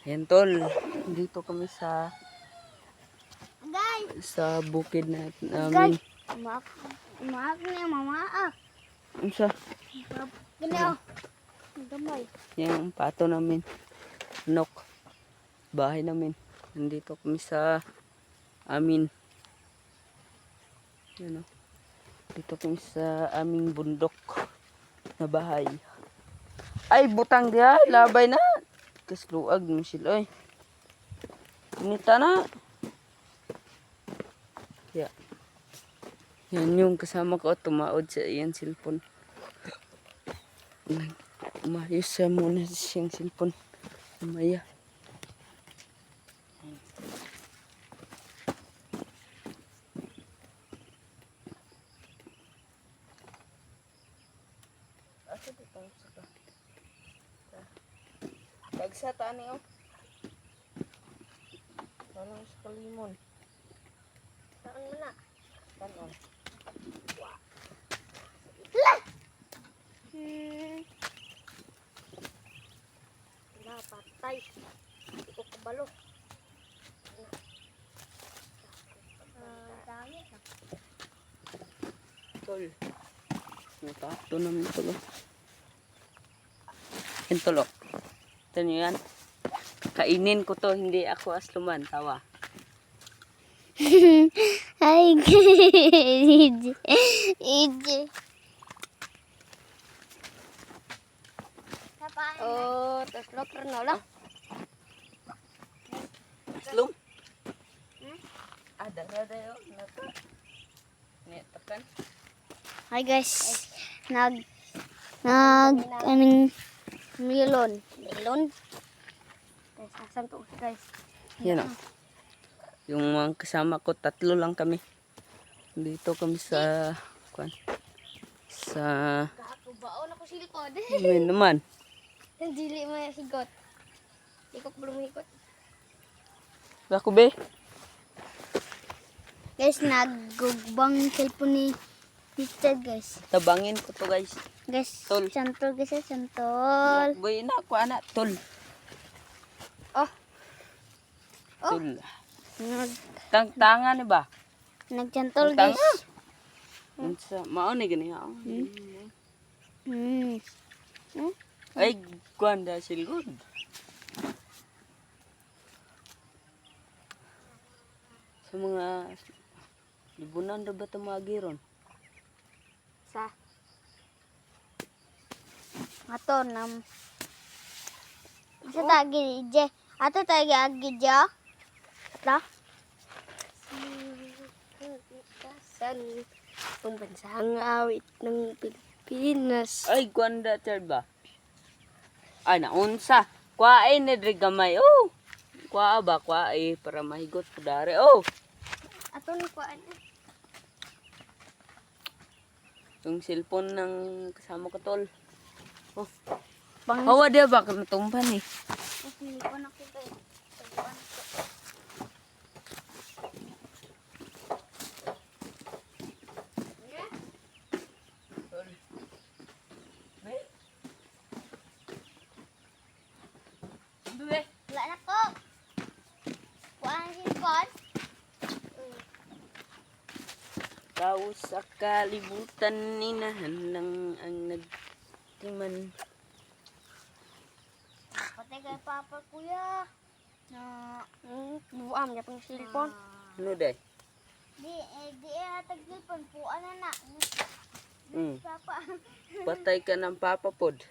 Yan tol, dito kami Guys, sa bukid namin. umaak na yung mama ah. Unsa? Ganaw. Gamay. Yung pato namin. Nok. Bahay namin. Nandito kami sa amin. Yan o. Dito kami sa aming bundok na bahay. Ay, butang diha. Labay na. Kasluag mo sila. Ay. Punita na. Yeah. Yan yung kasama ko. Tumaod sa iyang cellphone. Umayos siya muna siyang cellphone. Umaya. Asa dito ang saka? Dagsa tani oh. Walang sa kalimon. Saan mo na? Tanon. Wala, patay. Hindi ko kabalo. Dami. Tol. Natato namin tol. Yan tol oh. Ito nyo yan. Kainin ko to, hindi ako asluman. Tawa. Ay, EJ. EJ. Oh, terus lo pernah lah. Aslum? Ada yun. Nata. Tekan. Hi guys. Anong melon. Guys, asan to guys? Yan o. Yung mga kasama ko, 3 lang kami. Dito kami sa Baon ako silikod. Yun naman. Dili mo higot. Ikot belum ikot. Ako be. Guys, nagugbang cellphone ni Peter guys. Tabangin ko to guys. Guys, Tol. cantol guys, cantol. Boy na ako anak. Tol. Oh. Tol. Tangan ni ba? Nagcantol Tanga. guys. Unsa mao ni gani ha. Ay kuanda silgod. Sa mga libunan ra ba tamagiron? Sa ato nam sa tagi je ato tagi agi je la san pembansang awit ng Pilipinas. Ay kuanda chard ba? Ay naunsa. Kuaay na diri gamay. Oh. Kuaa ba kuaay para mahigot pudare. Oh. Ato ni kuan Yung cellphone ng kasama ko tol. Oh. bang Hawa dia ba natumpan eh. ni ko na ko guys. Wala na ko. Kuan si kon. Tao sa kalibutan ninahan lang ang nagtiman. Patay kay papa kuya. Na buam niya pang cellphone. Ano day? Di hatag cellphone po ana na. Papa. Patay ka ng papa pod.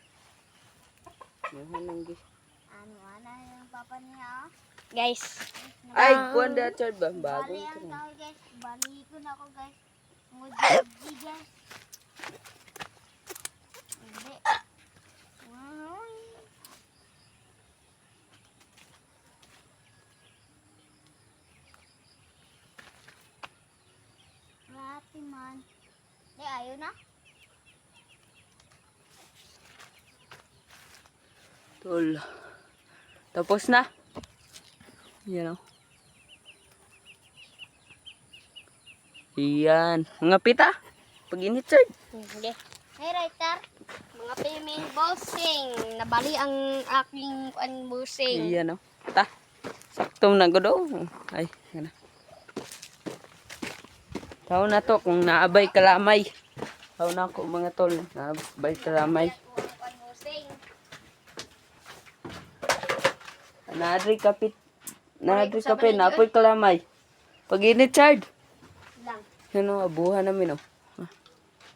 Ano Ano ana yung papa niya? Guys. Ay, kuanda chard ba? Bagong Bali ka ang na. tao guys. Bali ko na ako guys. Ngudi guys. Hindi. Rati man. Di ayaw na. Tol. Tapos na. Yan o. Iyan. Mga pita. Pag-init chard. Hindi. Hey writer. Mga piming bossing. Nabali ang aking bossing. Iyan o. Ta. Saktong na godo. Ay, yan na. Tao na to kung naabay kalamay. Tao na ako mga tol. Naabay kalamay. Naadri kapit. Naadri kapit. Napoy kalamay. Pag-init, Chard. Lang. Yan o, abuhan namin o.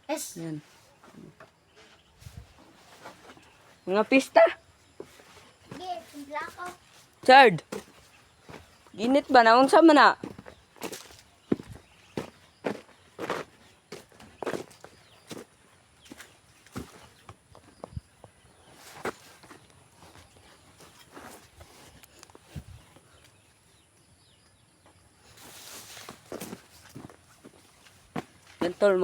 Yes. Yan. Mga pista. Sige, simpla ko. Chard. Ginit ba na? Unsa man na? Yan tol,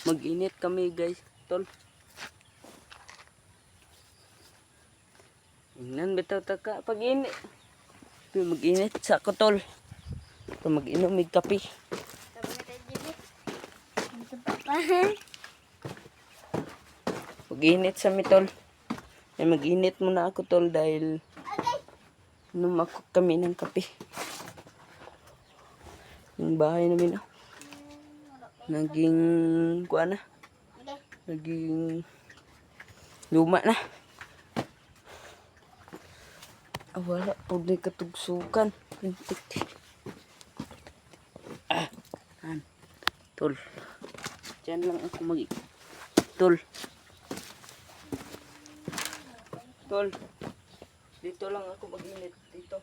mag-init kami guys, tol. Ingnan bitaw taka pag-init. Mag-init sa ko tol. Ito mag-inom mig kape. Sabi na tayo, Jimmy. Ito pa pa. Mag-init sa mi tol. Ay mag-init muna ako tol dahil inom ako kami ng kape. Yung bahay namin oh. Naging kuha na. Naging luma na. Ah, wala po na katugsukan. Pintik. Tol. Diyan lang ako Tol. Tol. Dito lang ako mag-init. Dito.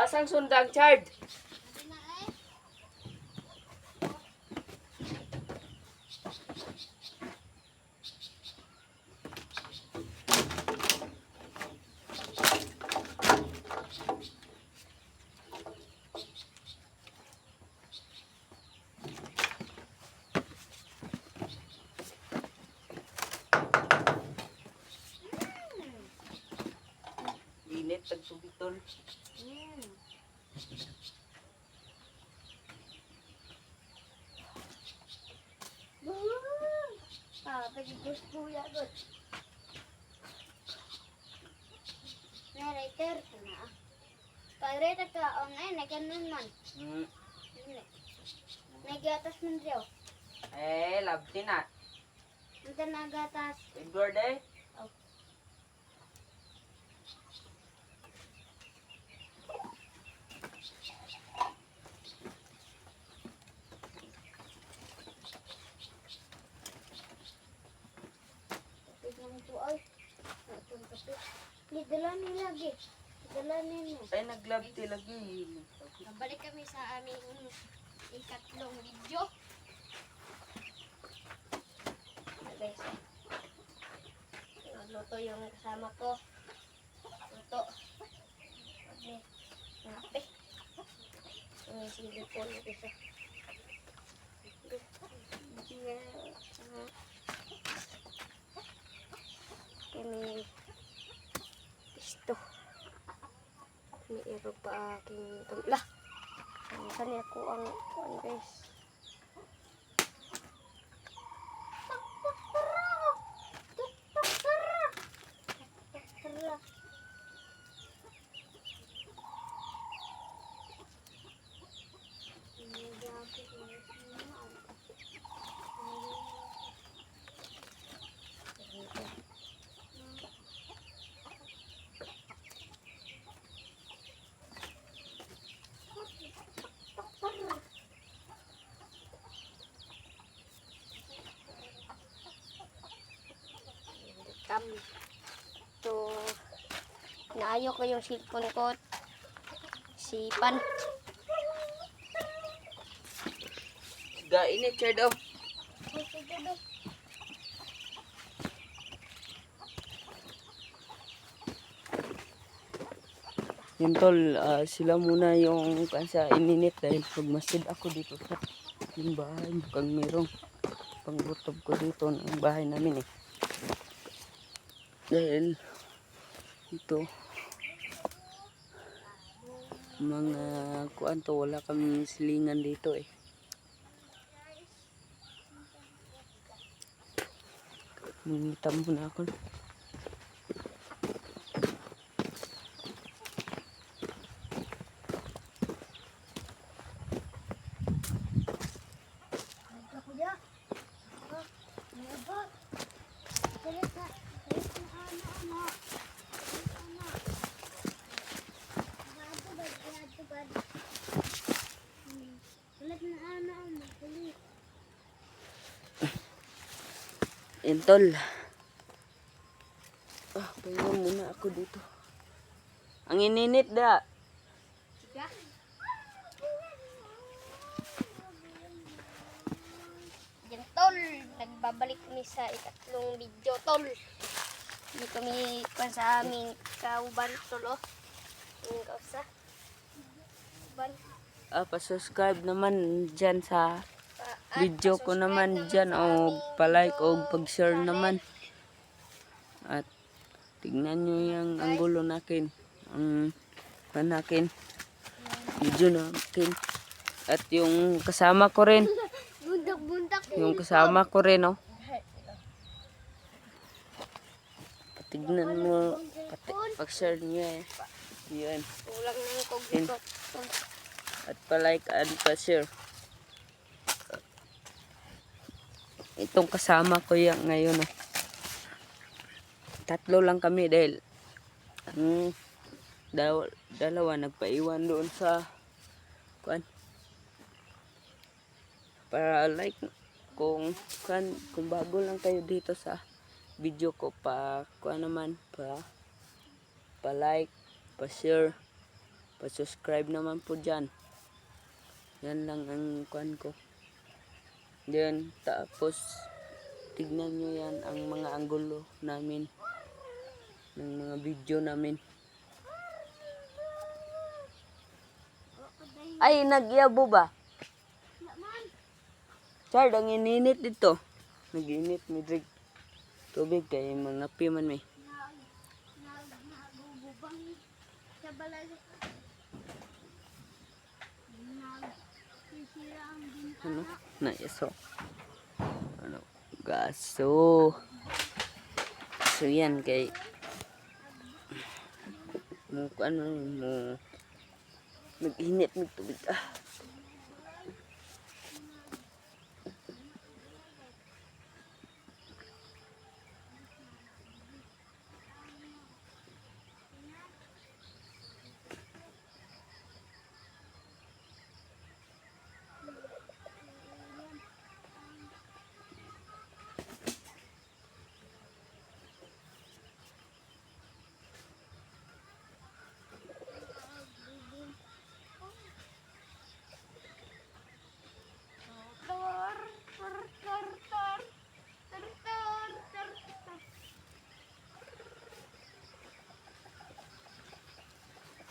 Asang sundang, Chard? Init, tagtubitol. Gusto ya good. Narrator na. Pag-rated ka online, nagkanon man. Nagatas man siya. Love din na. Ito nagatas. Edward eh. Dala ni lagi. Dala ninyo. Ay, nag-love ti lagi. Balik kami sa aming ikatlong video. Guys, luto yung kasama ko. Luto. Nape. May silip po yung isa. Kami pisto. Mayroon pa aking tula. Saan ako ang guys. So, naayo ko yung cellphone ko. Sipan. Gainit, Chard, oh. Sige, be. Yun tol, sila muna yung kansa ininit dahil pagmasid ako dito sa yung bahay. Mukhang merong pangbutob ko dito ng bahay namin eh. Dahil ito mga kuan to, wala kaming silingan dito eh. Mungita muna ako. Kuya. Ano ba? Galit na. Galit na ano. Galit na ano. Galit. Entol. Pahinga muna ako dito. Ang ininit da. Yan tol, nagbabalik kami sa ikatlong video tol. Hindi kami pa sa aming kauban tol oh. Yung kausa. Ban. Pa-subscribe naman dyan sa At video ko pa-subscribe naman dyan sa o aming pa-like o YouTube pag-share channel. naman. At tignan nyo yung anggulo nakin. Ang panakin. Video natin. At yung kasama ko rin. Buntak-buntak. Yung kasama ko rin oh. Tignan mo. Pag-share nyo eh. Yan. Kulang na yung Yun. kogikot. At pa-like and pa-share. Itong kasama ko yan ngayon. Oh. Tatlo lang kami dahil ang dalawa nagpaiwan doon sa kuan. Para like kung bago lang kayo dito sa video ko, kuan naman pa like, pa share, pa subscribe naman po diyan. Yan lang ang kuan ko. Then tapos tignan nyo yan ang mga anggulo namin ng mga video namin. Ay, nagyabo ba? Chard, ang ininit dito. Nag-init, midrig. Tubig kay mga piman may. Nagububang sa balay. Nagsisira ang bintana. Ano? Naiso. Ano? Gaso. So yan kay mo nag-init ng tubig.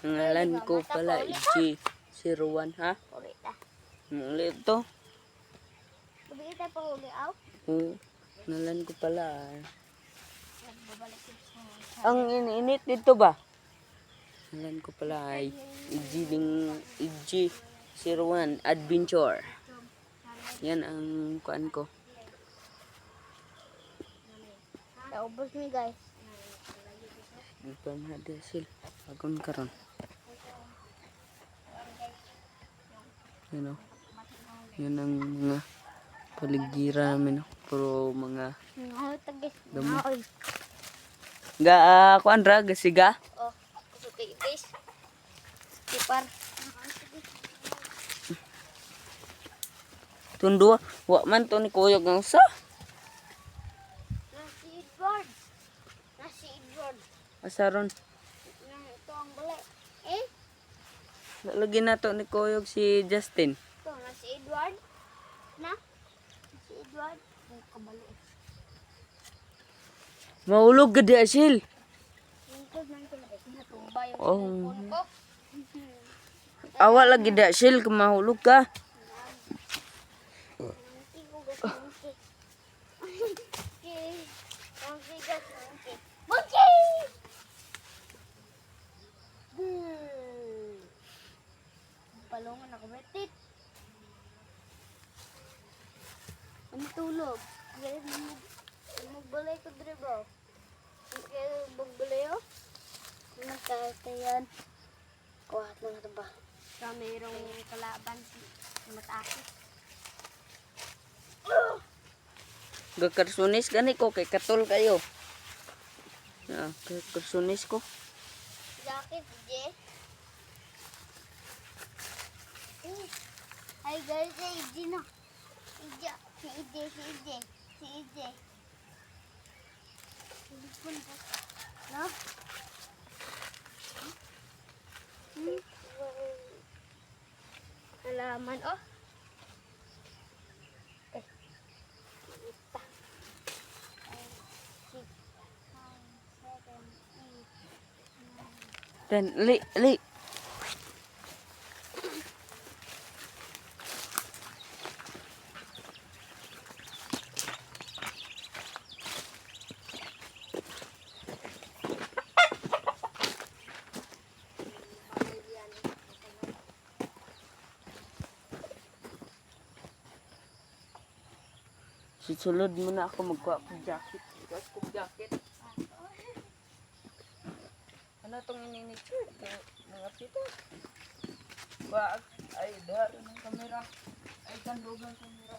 Ngalan ko pala G01 ha? Ulit ah. Ulit to. Bibigyan tayo pang uli aw. Oo. Ngalan ko pala. Nagbabalik yung sa Ang init dito ba? Ngalan ko pala ay EG01 Adventure. Yan ang kuan ko. Naubos mi guys. Ito na desil. Agon karon. Yan o. Yan ang mga paligira namin. Puro mga Tagis. damo. Naoy. Kuan ra gasiga. Oh, kusukay guys. Tipar. Tundo. Wa man to ni kuyog ang sa. Nasi Edward. Nasi Edward. Asaron. Ito ang balik. Lalagyan na to ni kuyog si Justin. Ito, nasi Edward. na. Si Edward. Ang kabalo. Mahulog gadi asil. Tingkod man ko na. Natumba yung Oh. cellphone ko. Awa lagi da asil kung mahulog ka. Monkey ko gas monkey. Monkey gas monkey. Monkey! Palungan ako betit. Ano tulog? Magbalay ko dre bro. Magbalay oh. Nagkatayan. Kuhat na ito ba? So mayroong kalaban si Matakit. Gakarsunis gani ko kay katol kayo. Gakarsunis ko. Jacket, je. Hi guys, si Ije no. Ije, si Ije, si Ije, si Ije. Telepon ko. No? Halaman, oh. Eh. Ita. 5, 6, 7, 8, 9. Dan li. Susunod muna ako magkuha ng jacket. Guys, kong jacket. Ano itong ininitsure? Mga pito. Wag. Ay, dahil ng kamera. Ay, tandog ng kamera.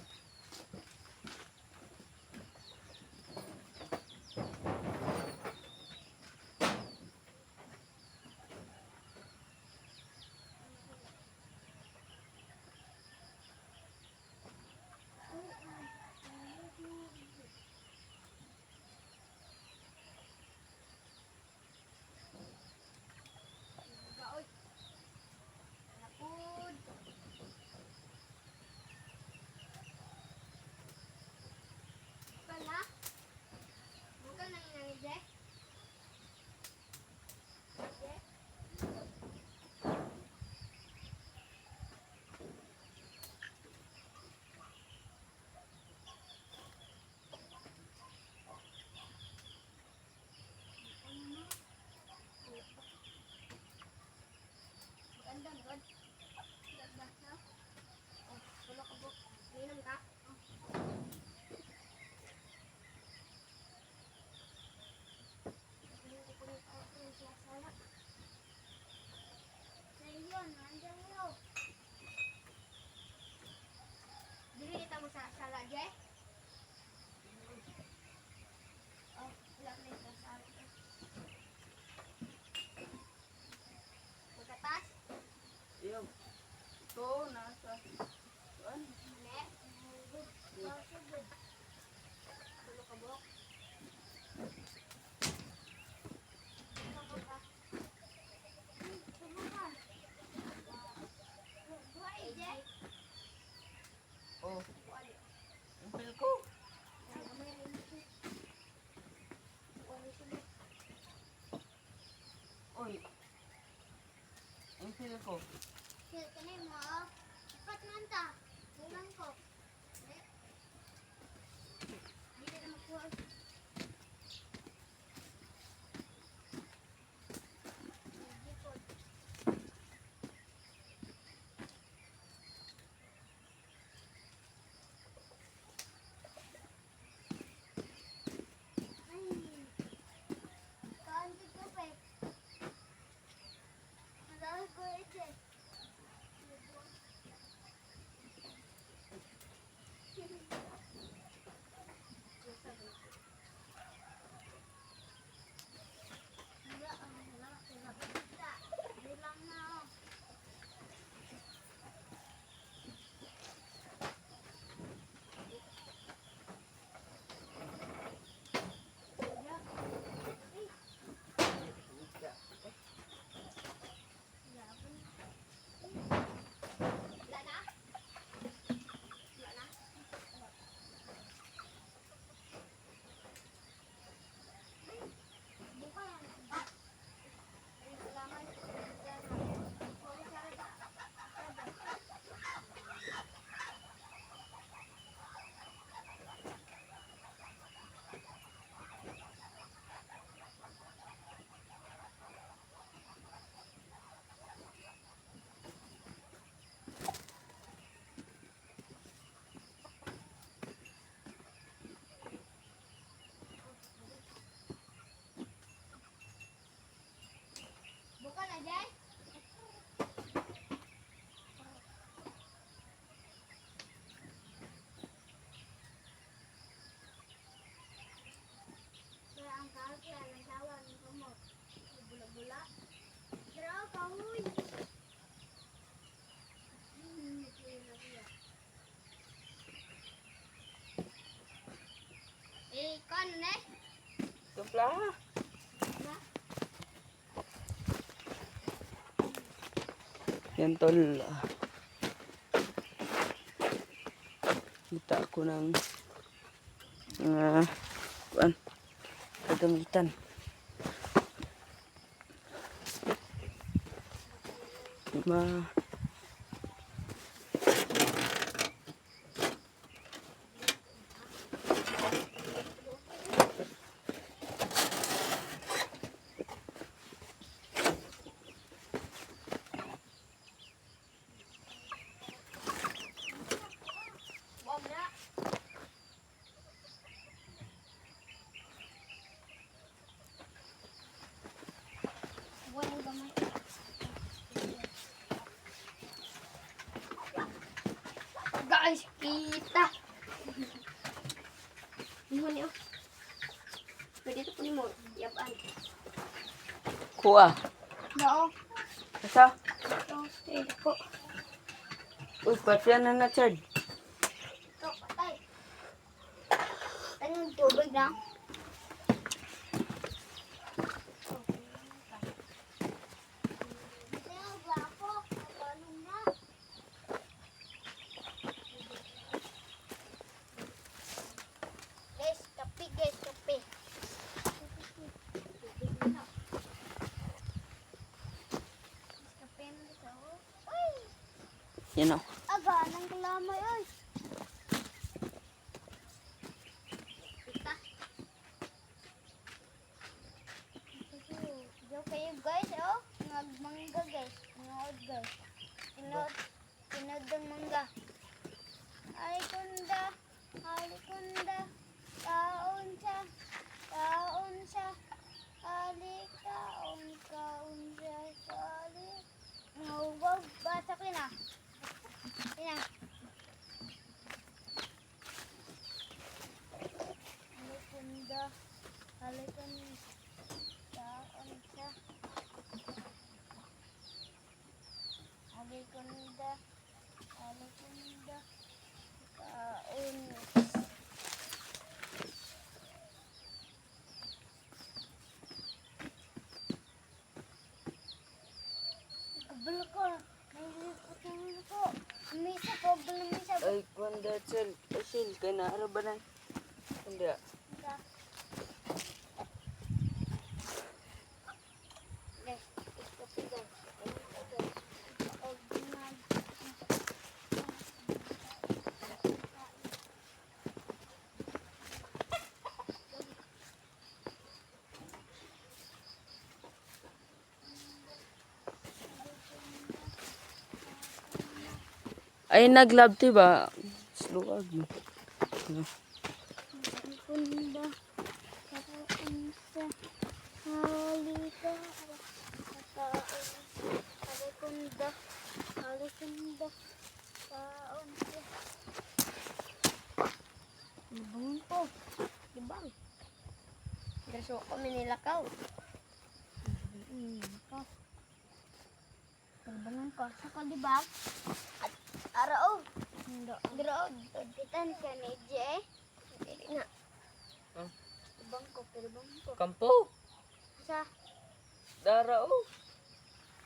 Dili kita mo sa sala, Je? Oh, wala na yung sala. Pagkatas? Yung. Ito, nasa. Saan? Ne? Sugod. Tulo ka buhok. Oh. Ang pil ko. Oy. Ang pil ko. Kaya kanay mo, ipat man ta. Bulan ko. Hindi na makuha. ano na? Tupla. Yan tol. Kita ako ng kuan kagamitan. Bom na. Buwan gamay. Guys, kita. Ano niyo? Pwede ito po ni mo. Yaban. Kuha. Dao. Asa? Ito. Ito po. Uy, patyan na Chad. Ito, patay. Anong tubig na? Guys, kape guys, kape. Kape na dito. Ay! Yan o. Aga, nang kalamay ay. Kita. Diyo kayo guys, oh. Nagmangga guys. Tinood guys. Tinood ng mangga. Ay kunda. Kaon siya. Ali kaon siya. Ali. Wag, basa ko na. Yan. Halikunda, kaon siya. Halikunda, kaon. Kabalo ko. Nailipot ng ko. Misa po, belum misa. Ay, kuanda Chad. Asil, kaya naarabanan. Hindi. Ay, naglab ba? Sluwag mo. Ano? Halikunda, kaon siya. Halika, halikunda, kaon siya. Libang po. Libang. Gaso kami nilakaw. Nilakaw. Pagbangan ka. Saka libang. At araw. Araw. Pagkitan ka ni Jay. Hindi na. Huh? Libang ko. Kampo? Sa Dara o.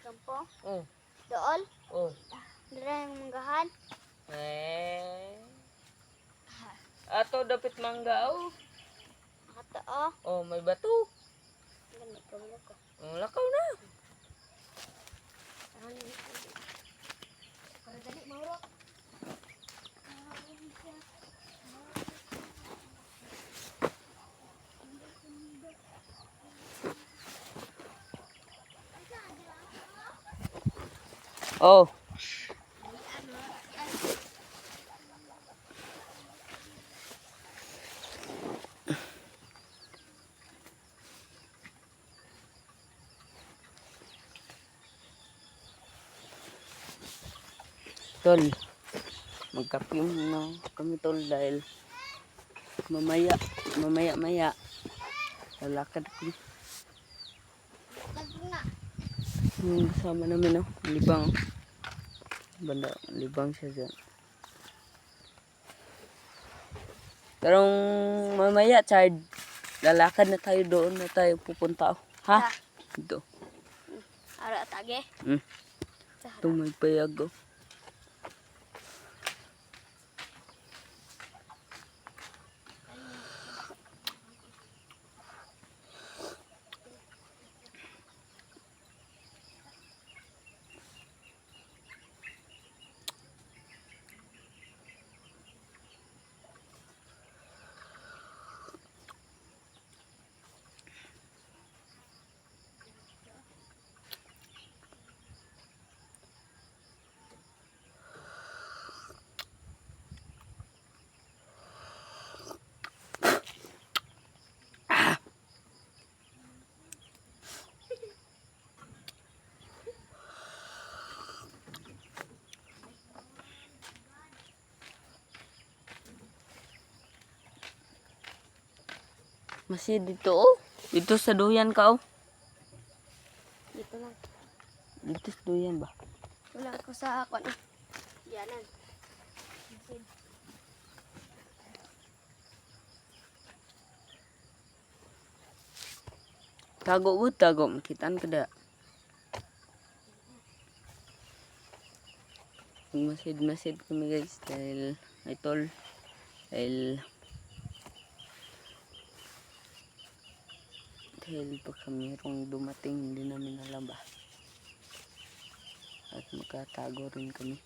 kampo. Oh. Dool. Oh. Dira yung manggahan. Ato dapit mangga o. Ato oh. Oh, may bato. Ganit ka wala ko. Lakaw na. Para dali mauro. Oh. Tol, magkape muna kami tol dahil mamaya lalakad ko. Lagi nga. Yung kasama namin libang. Banda, libang siya dyan. Tarong mamaya, Chad. lalakad na tayo doon na tayo pupunta. Oh. Ha? Ha? Ito. Ara tage. Hmm. Sa Ito may payag. Oh. Masih dito oh. Dito sa duyan ka oh. dito lang. Dito sa duyan ba? Wala ko sa ako. Yanan. Tago ko, tago. Makitaan ka da. Masid-masid kami guys. Dahil, itol. Dahil pag mayroong dumating, hindi namin alam ba. At makatago rin kami.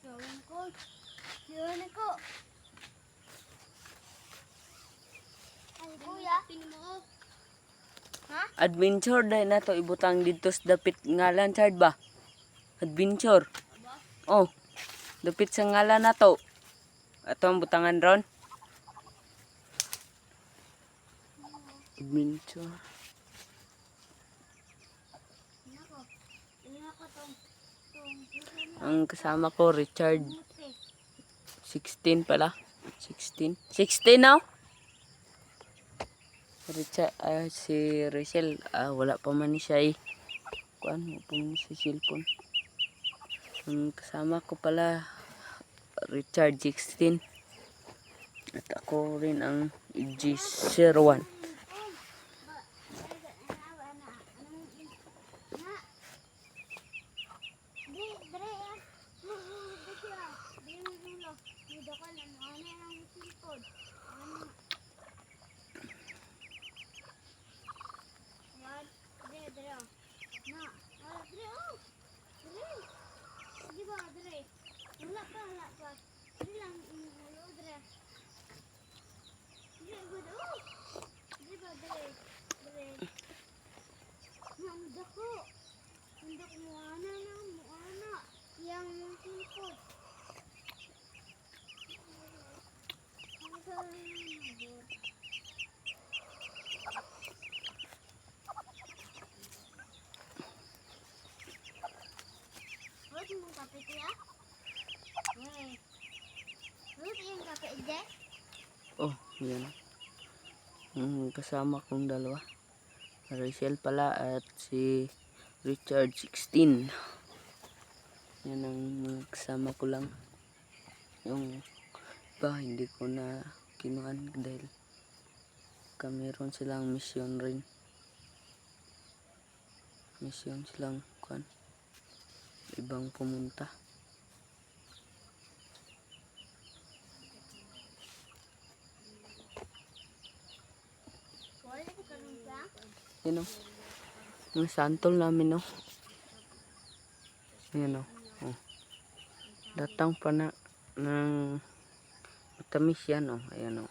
Yawan ko. Yawan ko. Ay, kuya. Pinumo. Ha? Adventure dahil na to ibutang dito sa dapit ngalan, Chard ba? Adventure. Oh, dapit sa ngalan na to. Ato ang butangan ron. Adventure. Nako. Nako tong. Ang kasama ko, Richard. 16 pala. 16. 16 now? Richard, si Rachel, wala pa man siya eh. Kuan, wala pa man sa cellphone. Ang kasama ko pala, Richard 16. At ako rin ang EG01. Oh, yan. Kasama kong dalawa. Rachel pala at si Richard 16. Yan ang kasama ko lang. Yung iba hindi ko na kinuhan dahil meron silang mission rin. Mission silang kuan. Ibang pumunta. Yan o. Ang santol namin o. Yan o. Oh. Datang pa na ng matamis yan o. Ayan o.